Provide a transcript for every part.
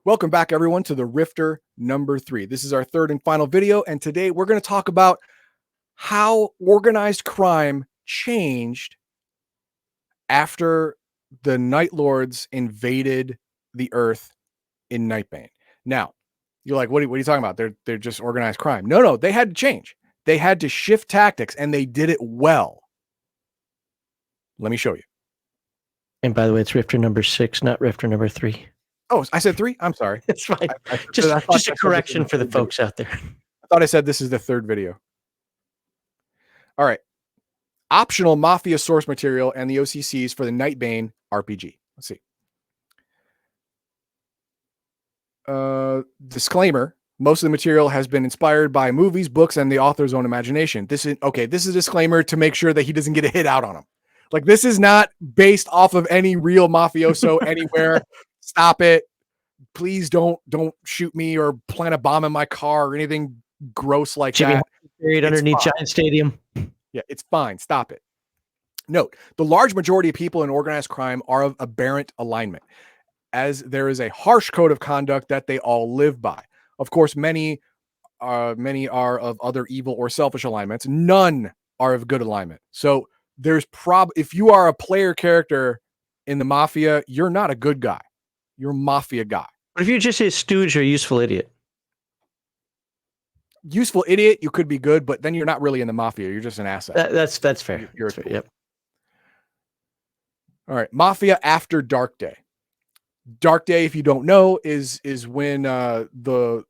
Welcome back, everyone, to the Rifter number 3. This is our third and final video, and today we're going to talk about how organized crime changed after the Night Lords invaded the Earth in Nightbane. Now, you're like, what are you talking about? They're just organized crime. No, they had to change. They had to shift tactics, and they did it well. Let me show you. And by the way, it's Rifter number 6, not Rifter number 3. Oh, I said 3? I'm sorry. It's fine. Just a correction for the folks out there. I thought I said this is the third video. All right. Optional Mafia source material and the OCCs for the Nightbane RPG. Let's see. Disclaimer. Most of the material has been inspired by movies, books, and the author's own imagination. This is a disclaimer to make sure that he doesn't get a hit out on him. Like, this is not based off of any real mafioso anywhere. Stop it. Please don't shoot me or plant a bomb in my car or anything gross like that. Buried underneath Giant Stadium. Yeah, it's fine. Stop it. Note, the large majority of people in organized crime are of aberrant alignment, as there is a harsh code of conduct that they all live by. Of course, many are of other evil or selfish alignments. None are of good alignment. So there's if you are a player character in the mafia, you're not a good guy. You're a mafia guy. But if you're just a stooge or a useful idiot? Useful idiot, you could be good, but then you're not really in the mafia. You're just an asset. That's fair. You're fair. Yep. All right. Mafia after Dark Day. Dark Day, if you don't know, is when the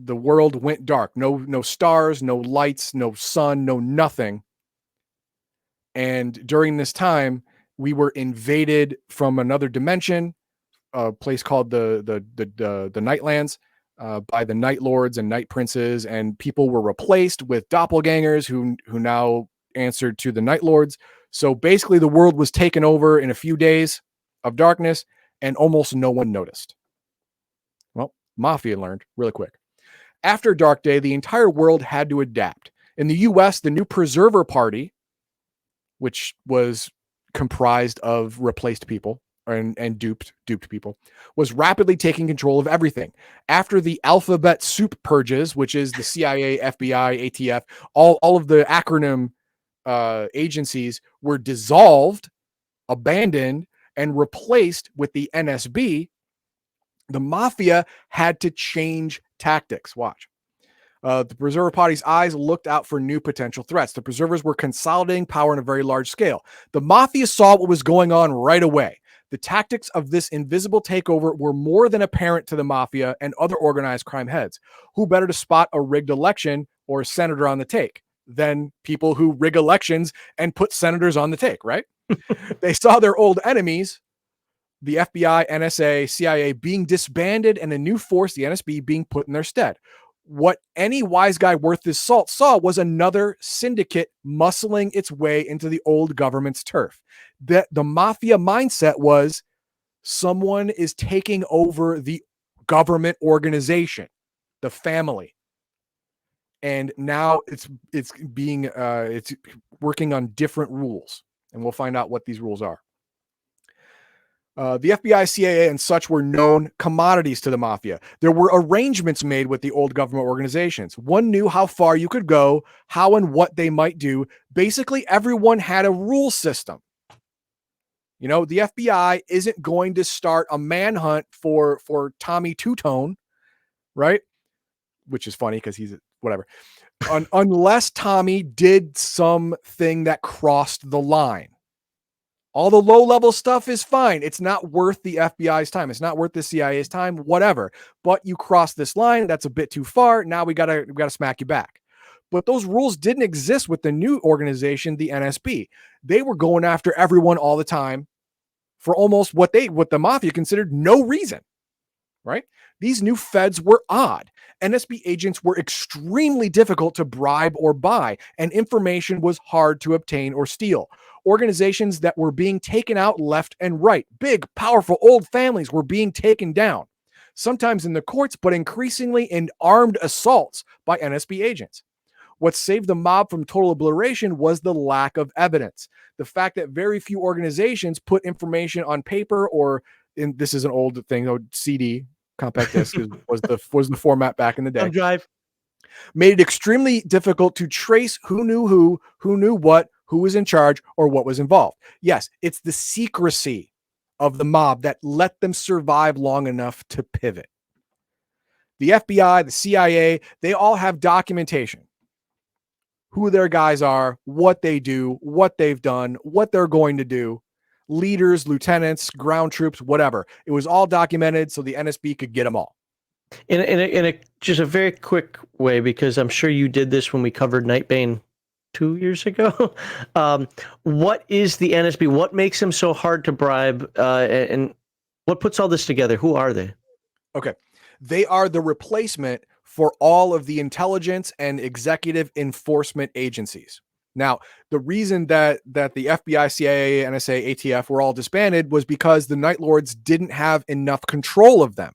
world went dark. No stars, no lights, no sun, no nothing. And during this time, we were invaded from another dimension, a place called the Nightlands, by the Night Lords and Night Princes, and people were replaced with doppelgangers who now answered to the Night Lords. So basically, the world was taken over in a few days of darkness, and almost no one noticed. Well, Mafia learned really quick. After Dark Day, the entire world had to adapt. In the US, the new Preserver Party, which was comprised of replaced people and duped people, was rapidly taking control of everything. After the alphabet soup purges, which is the CIA, FBI, ATF, all of the acronym agencies were dissolved, abandoned, and replaced with the NSB, the Mafia had to change tactics. Watch. The Preserver Party's eyes looked out for new potential threats. The Preservers were consolidating power on a very large scale. The Mafia saw what was going on right away. The tactics of this invisible takeover were more than apparent to the Mafia and other organized crime heads. Who better to spot a rigged election or a senator on the take than people who rig elections and put senators on the take, right? They saw their old enemies, the FBI, NSA, CIA, being disbanded and a new force, the NSB, being put in their stead. What any wise guy worth his salt saw was another syndicate muscling its way into the old government's turf. The Mafia mindset was someone is taking over the government organization, the family. And now it's working on different rules, and we'll find out what these rules are. The FBI, CIA, and such were known commodities to the Mafia. There were arrangements made with the old government organizations. One knew how far you could go, how and what they might do. Basically, everyone had a rule system. You know, the FBI isn't going to start a manhunt for Tommy Two-Tone, right? Which is funny because he's whatever. Unless Tommy did something that crossed the line. All the low-level stuff is fine. It's not worth the FBI's time. It's not worth the CIA's time, whatever. But you cross this line, that's a bit too far. Now we gotta smack you back. But those rules didn't exist with the new organization, the NSB. They were going after everyone all the time for almost what the Mafia considered no reason, right? These new feds were odd. NSB agents were extremely difficult to bribe or buy, and information was hard to obtain or steal. Organizations that were being taken out left and right. Big, powerful old families were being taken down, sometimes in the courts, but increasingly in armed assaults by NSB agents. What saved the mob from total obliteration was the lack of evidence. The fact that very few organizations put information on paper or this is an old thing, CD, Compact disc was the format back in the day. Thumb drive. Made it extremely difficult to trace who knew what, who was in charge, or what was involved. Yes, it's the secrecy of the mob that let them survive long enough to pivot. The FBI, the CIA, they all have documentation. Who their guys are, what they do, what they've done, what they're going to do. Leaders, lieutenants, ground troops, whatever. It was all documented so the NSB could get them all. In a just a very quick way, because I'm sure you did this when we covered Nightbane 2 years ago. What is the NSB? What makes them so hard to bribe? And what puts all this together? Who are they? Okay. They are the replacement for all of the intelligence and executive enforcement agencies. Now, the reason that the FBI, CIA, NSA, ATF were all disbanded was because the Night Lords didn't have enough control of them.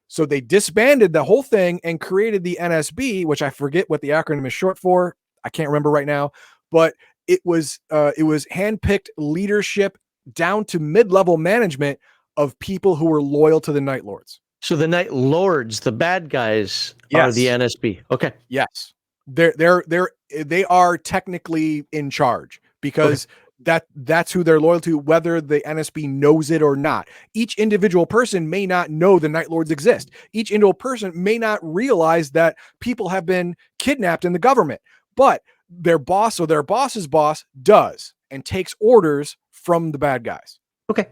So they disbanded the whole thing and created the NSB, which I forget what the acronym is short for. I can't remember right now, but it was handpicked leadership down to mid-level management of people who were loyal to the Night Lords. So the Night Lords, the bad guys, are the NSB. Okay. Yes. They are technically in charge because that's who they're loyal to, whether the NSB knows it or not. Each individual person may not know the Night Lords exist. Each individual person may not realize that people have been kidnapped in the government, but their boss or their boss's boss does and takes orders from the bad guys. Okay.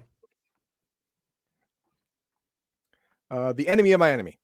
The enemy of my enemy.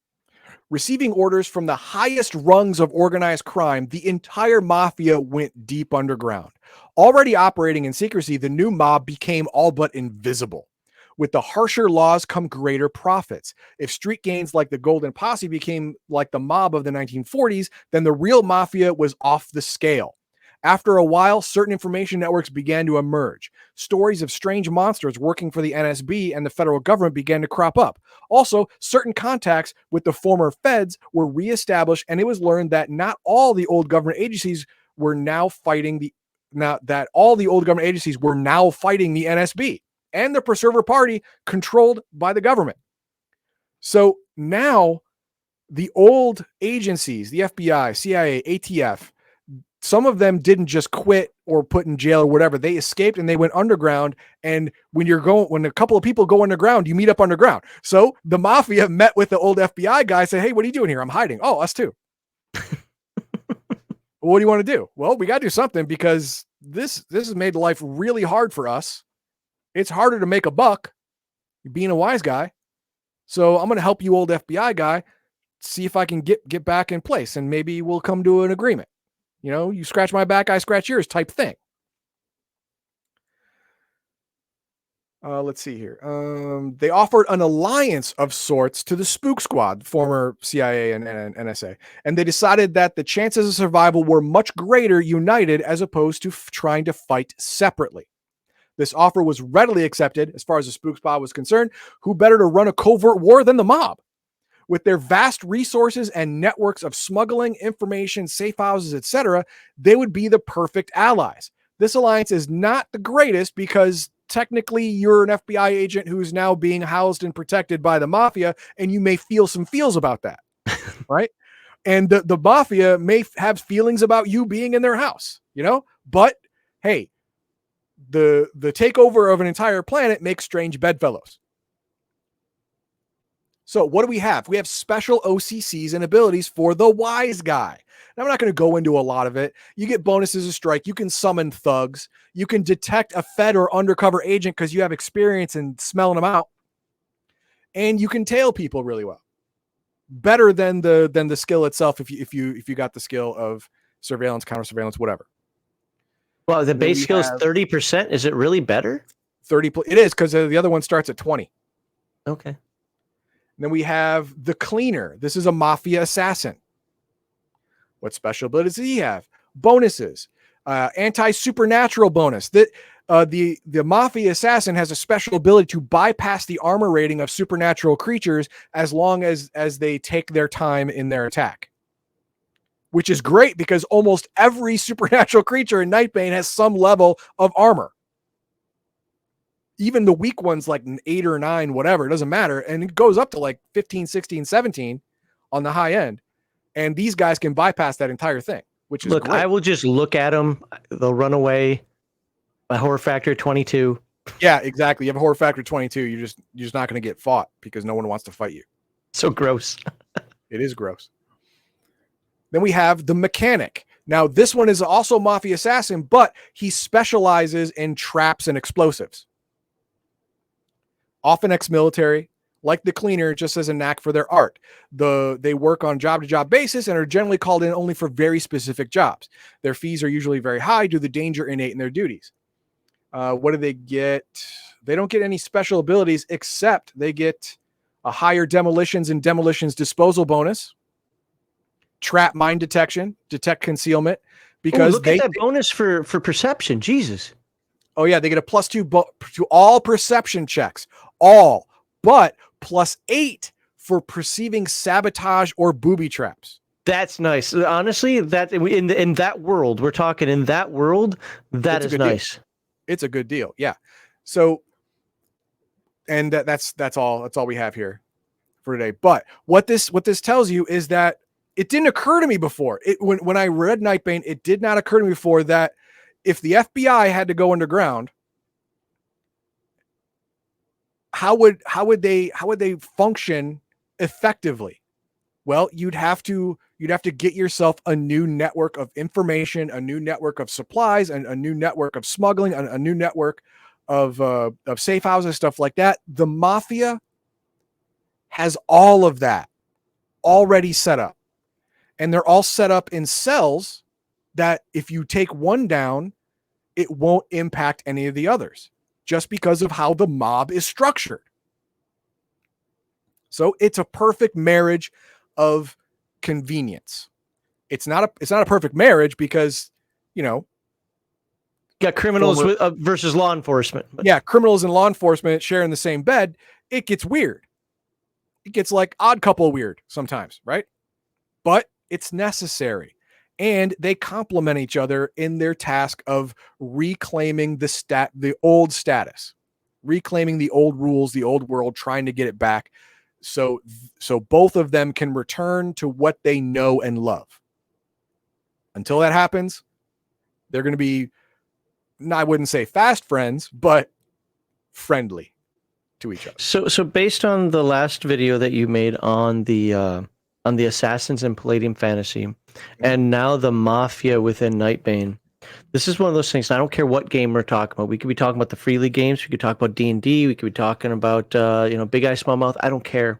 Receiving orders from the highest rungs of organized crime, the entire mafia went deep underground. Already operating in secrecy, the new mob became all but invisible. With the harsher laws come greater profits. If street gangs like the Golden Posse became like the mob of the 1940s, then the real mafia was off the scale. After a while, certain information networks began to emerge. Stories of strange monsters working for the NSB and the federal government began to crop up. Also, certain contacts with the former feds were reestablished, and it was learned that not all the old government agencies were now fighting the NSB and the Preserver Party controlled by the government. So now the old agencies, the FBI, CIA, ATF, some of them didn't just quit or put in jail or whatever. They escaped and they went underground. And when a couple of people go underground, you meet up underground. So the mafia met with the old FBI guy, said, "Hey, what are you doing here?" "I'm hiding." "Oh, us too." "What do you want to do?" "Well, we got to do something because this has made life really hard for us. It's harder to make a buck being a wise guy. So I'm going to help you, old FBI guy, see if I can get back in place, and maybe we'll come to an agreement. You know, you scratch my back, I scratch yours type thing." Let's see here. They offered an alliance of sorts to the Spook Squad, former CIA and NSA, and they decided that the chances of survival were much greater united as opposed to trying to fight separately. This offer was readily accepted as far as the Spook Squad was concerned. Who better to run a covert war than the mob? With their vast resources and networks of smuggling, information, safe houses, etc., they would be the perfect allies. This alliance is not the greatest because technically you're an FBI agent who's now being housed and protected by the mafia, and you may feel some feels about that, right? And the mafia may have feelings about you being in their house, you know? But hey, the takeover of an entire planet makes strange bedfellows. So what do we have? We have special OCCs and abilities for the wise guy. Now, I'm not going to go into a lot of it. You get bonuses of strike. You can summon thugs. You can detect a Fed or undercover agent because you have experience in smelling them out. And you can tail people really well. Better than the skill itself if you got the skill of surveillance, counter surveillance, whatever. Well, the base skill is 30%. Is it really better? 30. It is because the other one starts at 20. Okay. Then we have the Cleaner. This is a mafia assassin. What special abilities does he have? Bonuses. Anti-supernatural bonus. The mafia assassin has a special ability to bypass the armor rating of supernatural creatures as long as they take their time in their attack. Which is great because almost every supernatural creature in Nightbane has some level of armor. even the weak ones like an 8 or 9, whatever, it doesn't matter. And it goes up to like 15, 16, 17 on the high end. And these guys can bypass that entire thing, which is Look, great. I will just look at them. They'll run away. My horror factor 22. Yeah, exactly. You have a horror factor 22. You're just not going to get fought because no one wants to fight you. So gross. It is gross. Then we have the mechanic. Now, this one is also Mafia Assassin, but he specializes in traps and explosives. Often ex-military, like the cleaner, just has a knack for their art. They work on job-to-job basis and are generally called in only for very specific jobs. Their fees are usually very high due to the danger innate in their duties. What do they get? They don't get any special abilities, except they get a higher demolitions and demolitions disposal bonus, trap mine detection, detect concealment, because look at that bonus for perception. Jesus. Oh yeah, they get a +2 to all perception checks, all, but +8 for perceiving sabotage or booby traps. That's nice. Honestly, that in that world, we're talking in that world, that is nice. Deal. It's a good deal. Yeah. So, and that's all we have here for today. But what this tells you is that it didn't occur to me before. When I read Nightbane, it did not occur to me before that if the FBI had to go underground, how would they function effectively? Well, you'd have to get yourself a new network of information, a new network of supplies, and a new network of smuggling, a new network of safe houses, stuff like that. The Mafia has all of that already set up, and they're all set up in cells that if you take one down, it won't impact any of the others, just because of how the mob is structured. So it's a perfect marriage of convenience. It's not a perfect marriage because, you got criminals versus law enforcement. Yeah, criminals and law enforcement sharing the same bed. It gets weird. It gets like Odd Couple weird sometimes, right? But it's necessary. And they complement each other in their task of reclaiming the old status, reclaiming the old rules, the old world, trying to get it back. So both of them can return to what they know and love. Until that happens, they're going to be, I wouldn't say fast friends, but friendly to each other. So based on the last video that you made on the Assassins and Palladium Fantasy, and now the Mafia within Nightbane, this is one of those things. I don't care what game we're talking about. We could be talking about the Freely games. We could talk about D&D. We could be talking about Big Eye Small Mouth. I don't care.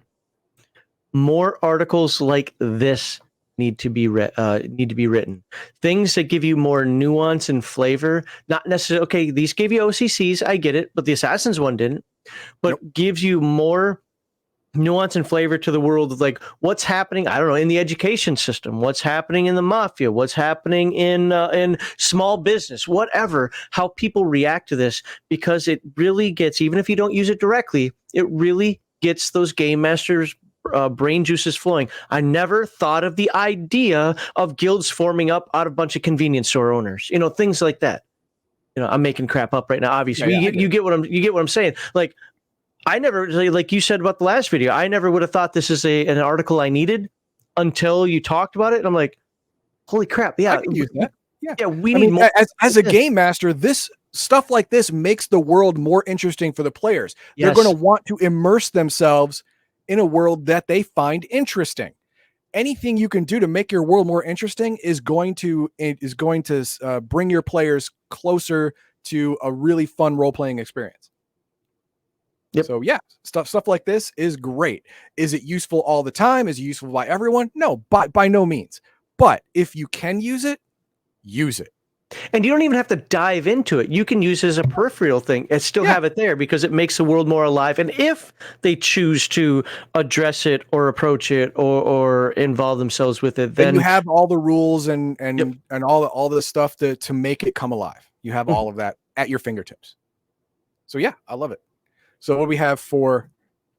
More articles like this need to be written. Things that give you more nuance and flavor. Not necessarily okay. These gave you OCCs. I get it, but the Assassins one didn't. But gives you more nuance and flavor to the world of like what's happening, I don't know, in the education system, what's happening in the Mafia, what's happening in small business, whatever, how people react to this, because it really gets, even if you don't use it directly, it really gets those game masters brain juices flowing. I never thought of the idea of guilds forming up out of a bunch of convenience store owners, things like that. I'm making crap up right now, obviously. You get what I'm saying. Like, I never, like you said about the last video, I never would have thought this is an article I needed until you talked about it. And I'm like, holy crap. Yeah. I can use that. Yeah. We need more. As a game master, this stuff like this makes the world more interesting for the players. Yes. They're going to want to immerse themselves in a world that they find interesting. Anything you can do to make your world more interesting is going to bring your players closer to a really fun role-playing experience. Yep. So yeah, stuff like this is great. Is it useful all the time? Is it useful by everyone? No, by no means. But if you can use it, use it. And you don't even have to dive into it. You can use it as a peripheral thing and still have it there because it makes the world more alive. And if they choose to address it or approach it or involve themselves with it, then you have all the rules and all the stuff to make it come alive. You have all of that at your fingertips. So yeah, I love it. So what do we have for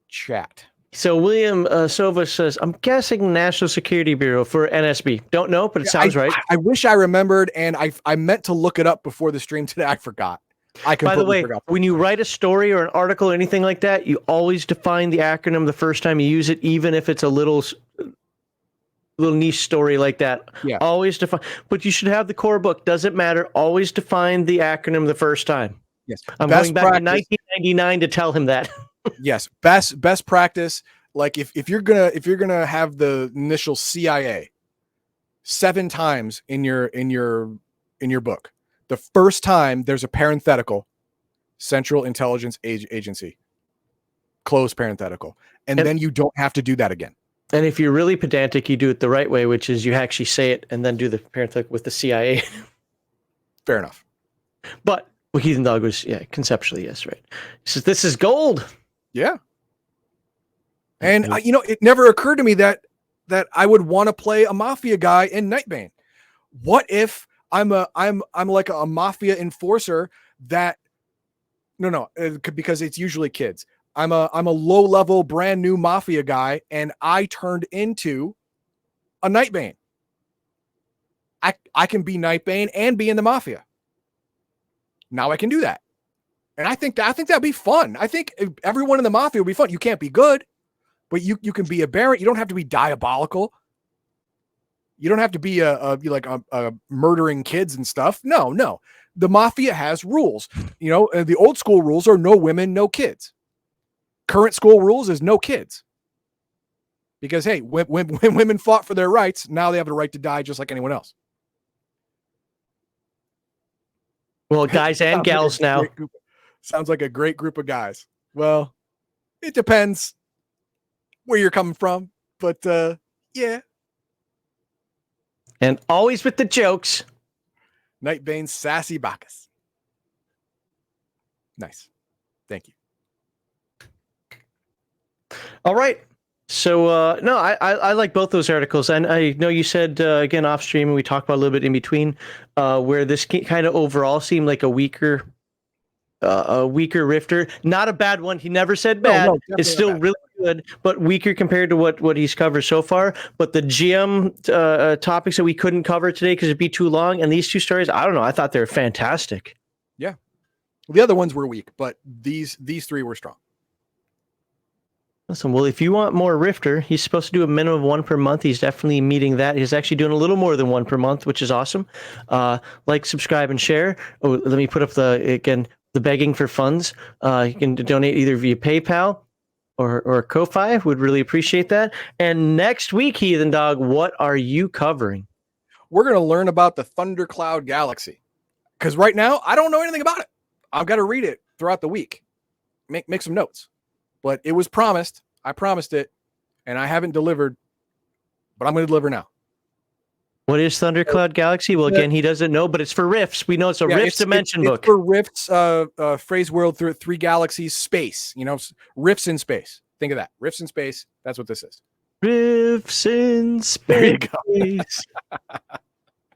chat? So William Sova says, I'm guessing National Security Bureau for NSB. Don't know, but it sounds right. I wish I remembered, and I meant to look it up before the stream today. I forgot. I By the completely way, forgot. when you write a story or an article or anything like that, you always define the acronym the first time you use it, even if it's a little niche story like that. Yeah. Always define, but you should have the core book. Doesn't matter. Always define the acronym the first time. Yes. I'm Best going back to practice. 1999 to tell him that. Yes. Best practice. Like if you're gonna have the initial CIA 7 times in your book, the first time there's a parenthetical, Central Intelligence Agency, close parenthetical, and then you don't have to do that again. And if you're really pedantic, you do it the right way, which is you actually say it and then do the parenthetical with the CIA. Fair enough. But Heathen Dog was, conceptually, yes, right. He says, this is gold. Yeah. And it never occurred to me that I would want to play a mafia guy in Nightbane. What if I'm like a mafia enforcer that because it's usually kids. I'm a low level brand new mafia guy and I turned into a Nightbane. I can be Nightbane and be in the mafia. Now I can do that. And I think that'd be fun. I think everyone in the mafia would be fun. You can't be good, but you can be a baron. You don't have to be diabolical. You don't have to be a murdering kids and stuff. No. The mafia has rules. The old school rules are no women, no kids. Current school rules is no kids. Because hey, when women fought for their rights, now they have the right to die just like anyone else. Well, guys and gals now. Sounds like a great group of guys. Well, it depends where you're coming from, but yeah. And always with the jokes. Nightbane's sassy Bacchus. Nice. Thank you. All right. So, no, I like both those articles. And I know you said, again, off stream, and we talked about a little bit in between, where this kind of overall seemed like a weaker Rifter. Not a bad one. He never said bad. No, it's still really good, but weaker compared to what he's covered so far. But the GM topics that we couldn't cover today because it'd be too long, and these two stories, I don't know. I thought they were fantastic. Yeah. The other ones were weak, but these 3 were strong. Listen, well, if you want more Rifter, he's supposed to do a minimum of 1 per month. He's definitely meeting that. He's actually doing a little more than 1 per month, which is awesome. Like, subscribe, and share. Oh, let me put up the begging for funds. You can donate either via PayPal or Ko-Fi. Would really appreciate that. And next week, Heathen Dog, what are you covering? We're going to learn about the Thundercloud Galaxy. Because right now, I don't know anything about it. I've got to read it throughout the week. Make some notes. But it was promised. I promised it. And I haven't delivered. But I'm going to deliver now. What is Thundercloud Galaxy? Well, again, he doesn't know, but it's for Rifts. We know it's a Rifts dimension book. It's for Rifts, phrase world through 3 galaxies, space. Rifts in space. Think of that. Rifts in space. That's what this is. Rifts in space. There you go.